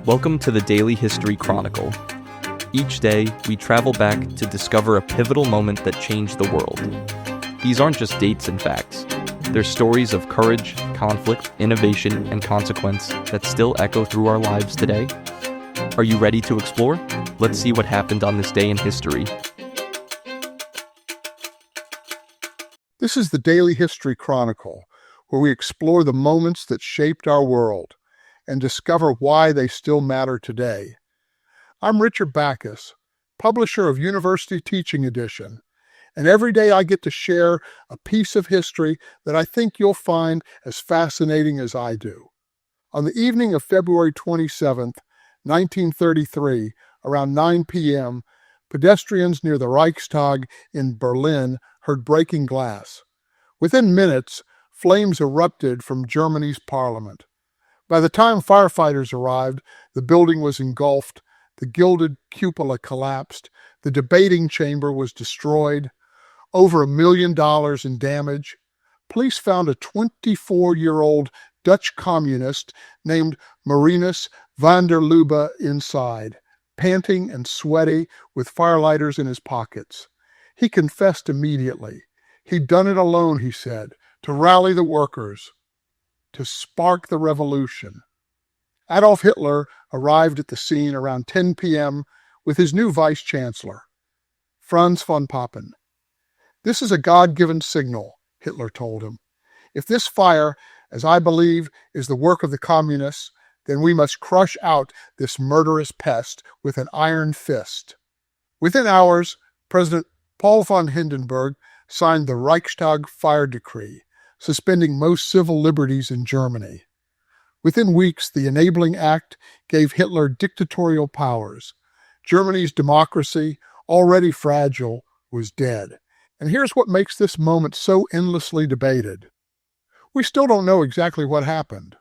Welcome to the Daily History Chronicle. Each day, we travel back to discover a pivotal moment that changed the world. These aren't just dates and facts. They're stories of courage, conflict, innovation, and consequence that still echo through our lives today. Are you ready to explore? Let's see what happened on this day in history. This is the Daily History Chronicle, where we explore the moments that shaped our world and discover why they still matter today. I'm Richard Backus, publisher of University Teaching Edition, and every day I get to share a piece of history that I think you'll find as fascinating as I do. On the evening of February 27, 1933, around 9 p.m., pedestrians near the Reichstag in Berlin heard breaking glass. Within minutes, flames erupted from Germany's parliament. By the time firefighters arrived, the building was engulfed, the gilded cupola collapsed, the debating chamber was destroyed, over $1 million in damage. Police found a 24-year-old Dutch communist named Marinus van der Lubbe inside, panting and sweaty with firelighters in his pockets. He confessed immediately. He'd done it alone, he said, to rally the workers, to spark the revolution. Adolf Hitler arrived at the scene around 10 p.m. with his new vice-chancellor, Franz von Papen. "This is a God-given signal," Hitler told him. "If this fire, as I believe, is the work of the communists, then we must crush out this murderous pest with an iron fist." Within hours, President Paul von Hindenburg signed the Reichstag fire decree, suspending most civil liberties in Germany. Within weeks, the Enabling Act gave Hitler dictatorial powers. Germany's democracy, already fragile, was dead. And here's what makes this moment so endlessly debated. We still don't know exactly what happened.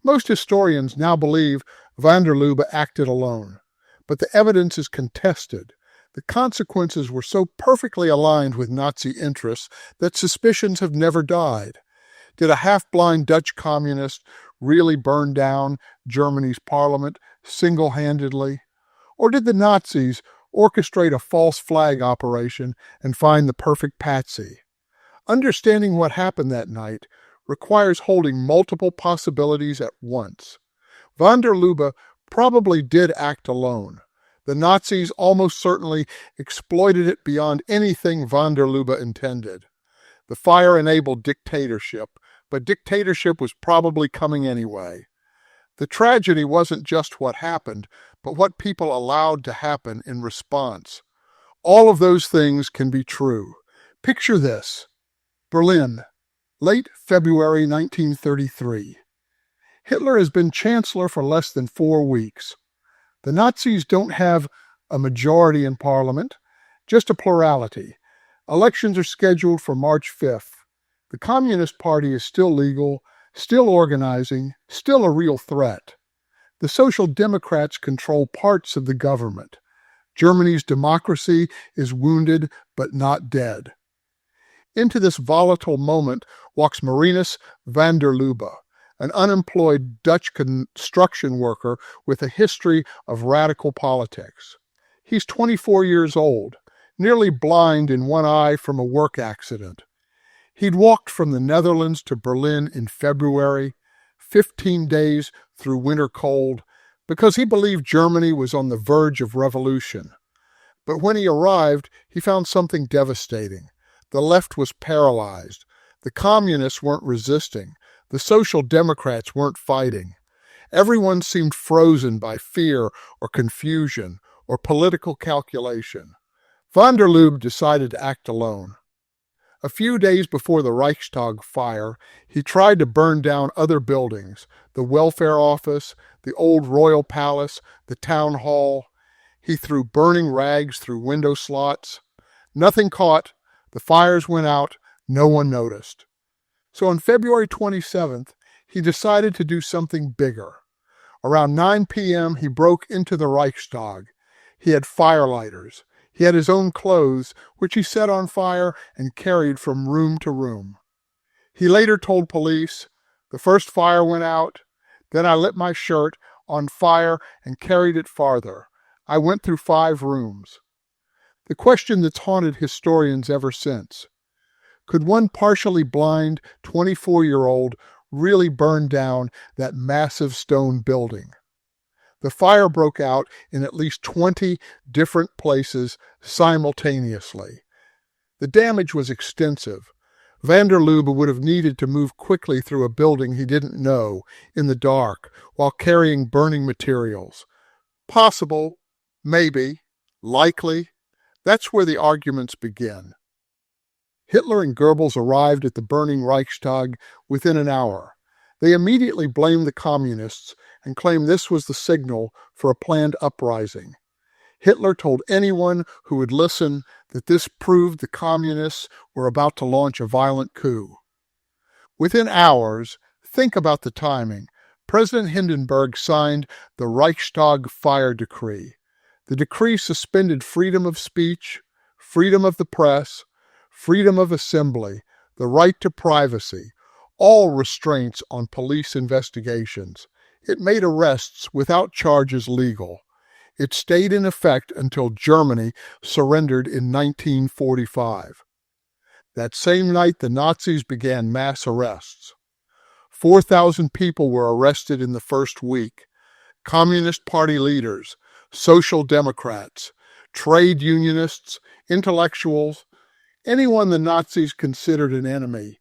Most historians now believe van der Lubbe acted alone, but the evidence is contested. The consequences were so perfectly aligned with Nazi interests that suspicions have never died. Did a half-blind Dutch communist really burn down Germany's parliament single-handedly? Or did the Nazis orchestrate a false flag operation and find the perfect patsy? Understanding what happened that night requires holding multiple possibilities at once. Van der Lubbe probably did act alone. The Nazis almost certainly exploited it beyond anything van der Lubbe intended. The fire enabled dictatorship, but dictatorship was probably coming anyway. The tragedy wasn't just what happened, but what people allowed to happen in response. All of those things can be true. Picture this. Berlin, late February 1933. Hitler has been chancellor for less than 4 weeks. The Nazis don't have a majority in parliament, just a plurality. Elections are scheduled for March 5th. The Communist Party is still legal, still organizing, still a real threat. The Social Democrats control parts of the government. Germany's democracy is wounded but not dead. Into this volatile moment walks Marinus van der Lubbe, an unemployed Dutch construction worker with a history of radical politics. He's 24 years old, nearly blind in one eye from a work accident. He'd walked from the Netherlands to Berlin in February, 15 days through winter cold, because he believed Germany was on the verge of revolution. But when he arrived, he found something devastating. The left was paralyzed. The communists weren't resisting. The Social Democrats weren't fighting. Everyone seemed frozen by fear or confusion or political calculation. Van der Lubbe decided to act alone. A few days before the Reichstag fire, he tried to burn down other buildings, the welfare office, the old royal palace, the town hall. He threw burning rags through window slots. Nothing caught. The fires went out. No one noticed. So on February 27th, he decided to do something bigger. Around 9 p.m., he broke into the Reichstag. He had firelighters. He had his own clothes, which he set on fire and carried from room to room. He later told police, "The first fire went out, then I lit my shirt on fire and carried it farther. I went through 5 rooms. The question that's haunted historians ever since: could one partially blind 24-year-old really burn down that massive stone building? The fire broke out in at least 20 different places simultaneously. The damage was extensive. Van der Lubbe would have needed to move quickly through a building he didn't know, in the dark, while carrying burning materials. Possible, maybe, likely. That's where the arguments begin. Hitler and Goebbels arrived at the burning Reichstag within an hour. They immediately blamed the communists and claimed this was the signal for a planned uprising. Hitler told anyone who would listen that this proved the communists were about to launch a violent coup. Within hours, think about the timing, President Hindenburg signed the Reichstag Fire Decree. The decree suspended freedom of speech, freedom of the press, freedom of assembly, the right to privacy, all restraints on police investigations. It made arrests without charges legal. It stayed in effect until Germany surrendered in 1945. That same night, the Nazis began mass arrests. 4,000 people were arrested in the first week. Communist Party leaders, Social Democrats, trade unionists, intellectuals, anyone the Nazis considered an enemy.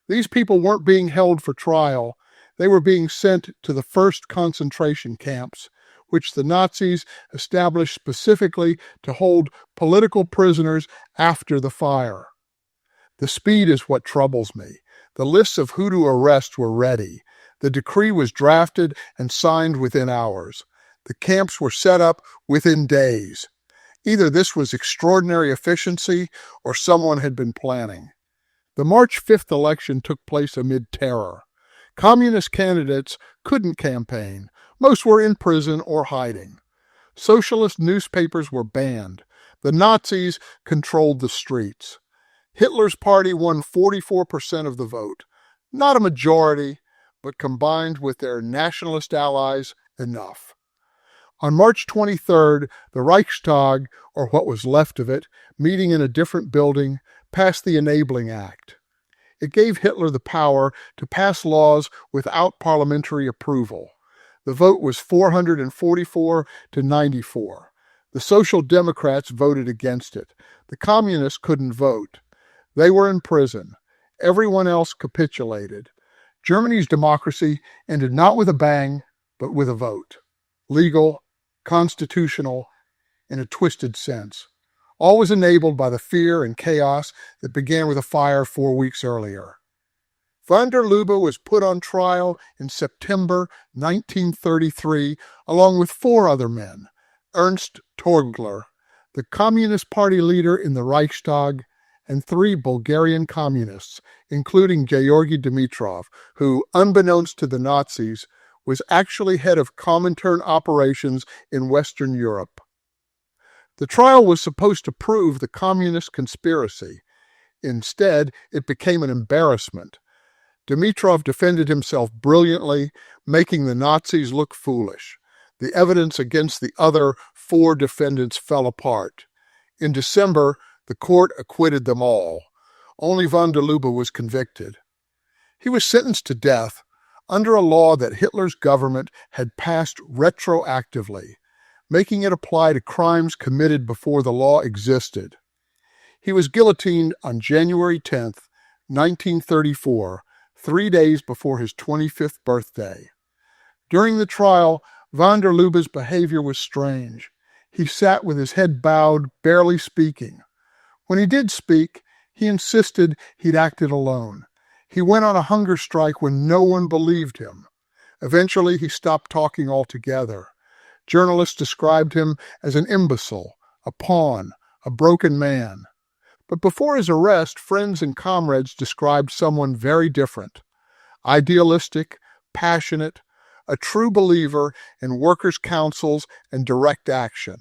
These people weren't being held for trial. They were being sent to the first concentration camps, which the Nazis established specifically to hold political prisoners after the fire. The speed is what troubles me. The lists of who to arrest were ready. The decree was drafted and signed within hours. The camps were set up within days. Either this was extraordinary efficiency or someone had been planning. The March 5th election took place amid terror. Communist candidates couldn't campaign. Most were in prison or hiding. Socialist newspapers were banned. The Nazis controlled the streets. Hitler's party won 44% of the vote. Not a majority, but combined with their nationalist allies, enough. On March 23rd, the Reichstag, or what was left of it, meeting in a different building, passed the Enabling Act. It gave Hitler the power to pass laws without parliamentary approval. The vote was 444 to 94. The Social Democrats voted against it. The Communists couldn't vote. They were in prison. Everyone else capitulated. Germany's democracy ended not with a bang, but with a vote. Legal, constitutional, in a twisted sense. All was enabled by the fear and chaos that began with a fire 4 weeks earlier. Van der Lubbe was put on trial in September 1933, along with 4 other men: Ernst Torgler, the Communist Party leader in the Reichstag, and 3 Bulgarian communists, including Georgy Dimitrov, who, unbeknownst to the Nazis, was actually head of Comintern operations in Western Europe. The trial was supposed to prove the communist conspiracy. Instead, it became an embarrassment. Dimitrov defended himself brilliantly, making the Nazis look foolish. The evidence against the other 4 defendants fell apart. In December, the court acquitted them all. Only Van der Lubbe was convicted. He was sentenced to death under a law that Hitler's government had passed retroactively, making it apply to crimes committed before the law existed. He was guillotined on January 10, 1934, 3 days before his 25th birthday. During the trial, Van der Lubbe's behavior was strange. He sat with his head bowed, barely speaking. When he did speak, he insisted he'd acted alone. He went on a hunger strike when no one believed him. Eventually, he stopped talking altogether. Journalists described him as an imbecile, a pawn, a broken man. But before his arrest, friends and comrades described someone very different: idealistic, passionate, a true believer in workers' councils and direct action.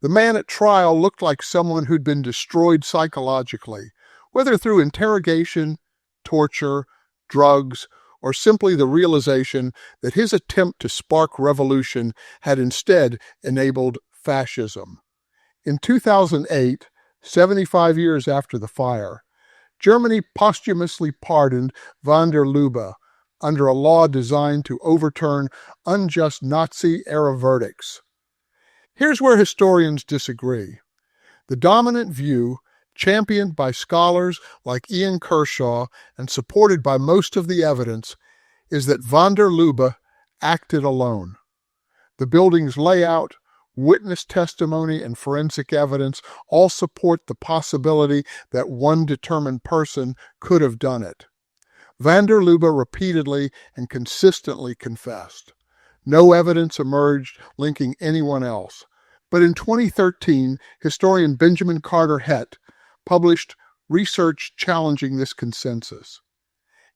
The man at trial looked like someone who'd been destroyed psychologically, whether through interrogation, torture, drugs, or simply the realization that his attempt to spark revolution had instead enabled fascism. In 2008, 75 years after the fire, Germany posthumously pardoned von der Lubbe under a law designed to overturn unjust Nazi-era verdicts. Here's where historians disagree. The dominant view, championed by scholars like Ian Kershaw and supported by most of the evidence, is that von der Lubbe acted alone. The building's layout, witness testimony, and forensic evidence all support the possibility that one determined person could have done it. Von der Lubbe repeatedly and consistently confessed. No evidence emerged linking anyone else. But in 2013, historian Benjamin Carter Hett published research challenging this consensus.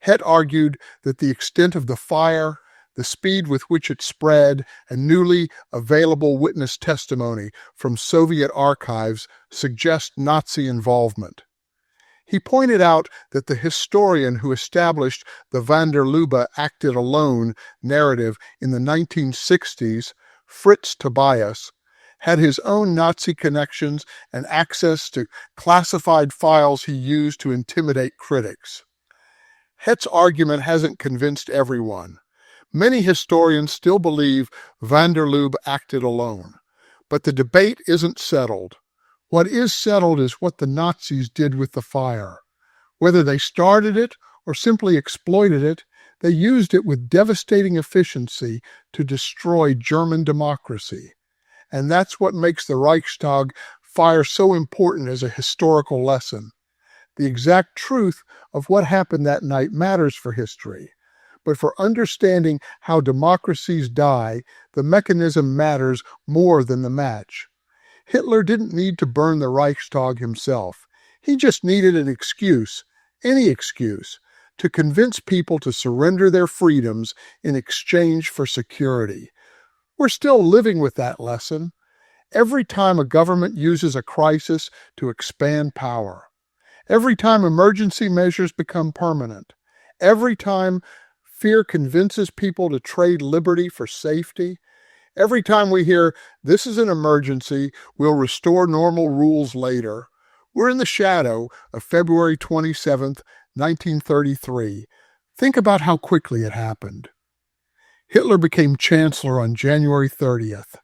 Hett argued that the extent of the fire, the speed with which it spread, and newly available witness testimony from Soviet archives suggest Nazi involvement. He pointed out that the historian who established the von der Lubbe acted alone narrative in the 1960s, Fritz Tobias, had his own Nazi connections and access to classified files he used to intimidate critics. Hett's argument hasn't convinced everyone. Many historians still believe von der Lubbe acted alone, but the debate isn't settled. What is settled is what the Nazis did with the fire. Whether they started it or simply exploited it, they used it with devastating efficiency to destroy German democracy. And that's what makes the Reichstag fire so important as a historical lesson. The exact truth of what happened that night matters for history. But for understanding how democracies die, the mechanism matters more than the match. Hitler didn't need to burn the Reichstag himself. He just needed an excuse, any excuse, to convince people to surrender their freedoms in exchange for security. We're still living with that lesson. Every time a government uses a crisis to expand power, every time emergency measures become permanent, every time fear convinces people to trade liberty for safety, every time we hear, this is an emergency, we'll restore normal rules later, we're in the shadow of February 27th, 1933. Think about how quickly it happened. Hitler became chancellor on January 30th.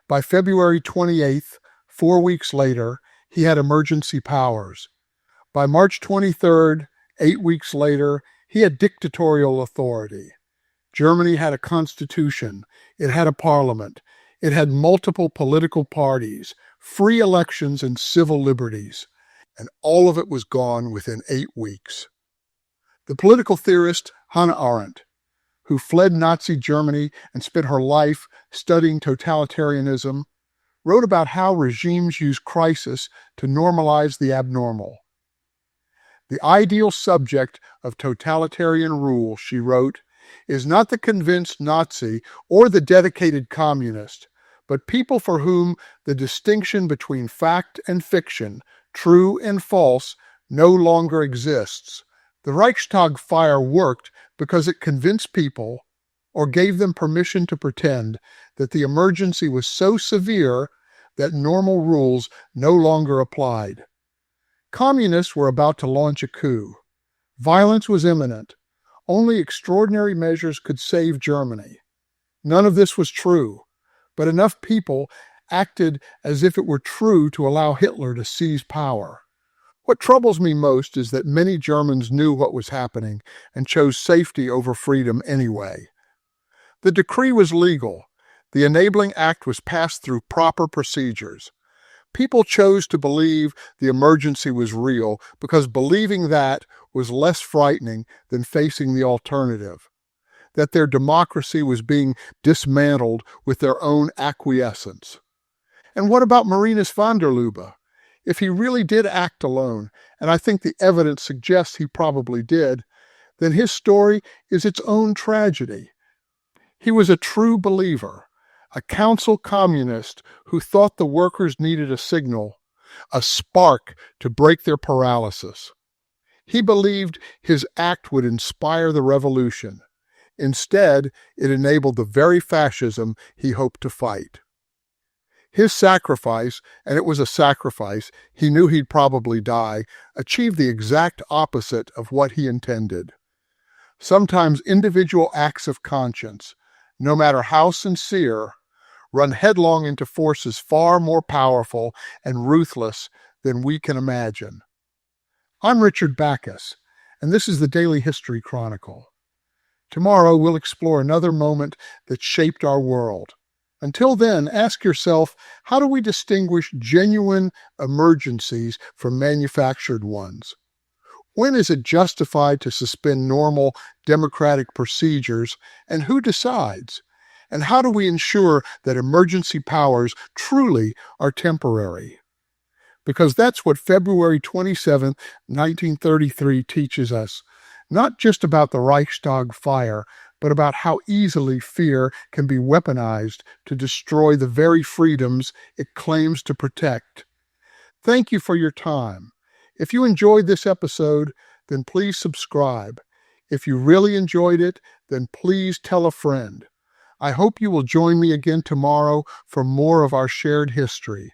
By February 28th, 4 weeks later, he had emergency powers. By March 23rd, 8 weeks later, he had dictatorial authority. Germany had a constitution. It had a parliament. It had multiple political parties, free elections, and civil liberties. And all of it was gone within 8 weeks. The political theorist Hannah Arendt, who fled Nazi Germany and spent her life studying totalitarianism, wrote about how regimes use crisis to normalize the abnormal. The ideal subject of totalitarian rule, she wrote, is not the convinced Nazi or the dedicated communist, but people for whom the distinction between fact and fiction, true and false, no longer exists. The Reichstag fire worked because it convinced people, or gave them permission to pretend, that the emergency was so severe that normal rules no longer applied. Communists were about to launch a coup. Violence was imminent. Only extraordinary measures could save Germany. None of this was true, but enough people acted as if it were true to allow Hitler to seize power. What troubles me most is that many Germans knew what was happening and chose safety over freedom anyway. The decree was legal. The enabling act was passed through proper procedures. People chose to believe the emergency was real because believing that was less frightening than facing the alternative, that their democracy was being dismantled with their own acquiescence. And what about Marinus von der Lubbe? If he really did act alone, and I think the evidence suggests he probably did, then his story is its own tragedy. He was a true believer, a council communist who thought the workers needed a signal, a spark to break their paralysis. He believed his act would inspire the revolution. Instead, it enabled the very fascism he hoped to fight. His sacrifice, and it was a sacrifice, he knew he'd probably die, achieved the exact opposite of what he intended. Sometimes individual acts of conscience, no matter how sincere, run headlong into forces far more powerful and ruthless than we can imagine. I'm Richard Backus, and this is the Daily History Chronicle. Tomorrow we'll explore another moment that shaped our world. Until then, ask yourself, how do we distinguish genuine emergencies from manufactured ones? When is it justified to suspend normal democratic procedures, and who decides? And how do we ensure that emergency powers truly are temporary? Because that's what February 27, 1933 teaches us, not just about the Reichstag fire, but about how easily fear can be weaponized to destroy the very freedoms it claims to protect. Thank you for your time. If you enjoyed this episode, then please subscribe. If you really enjoyed it, then please tell a friend. I hope you will join me again tomorrow for more of our shared history.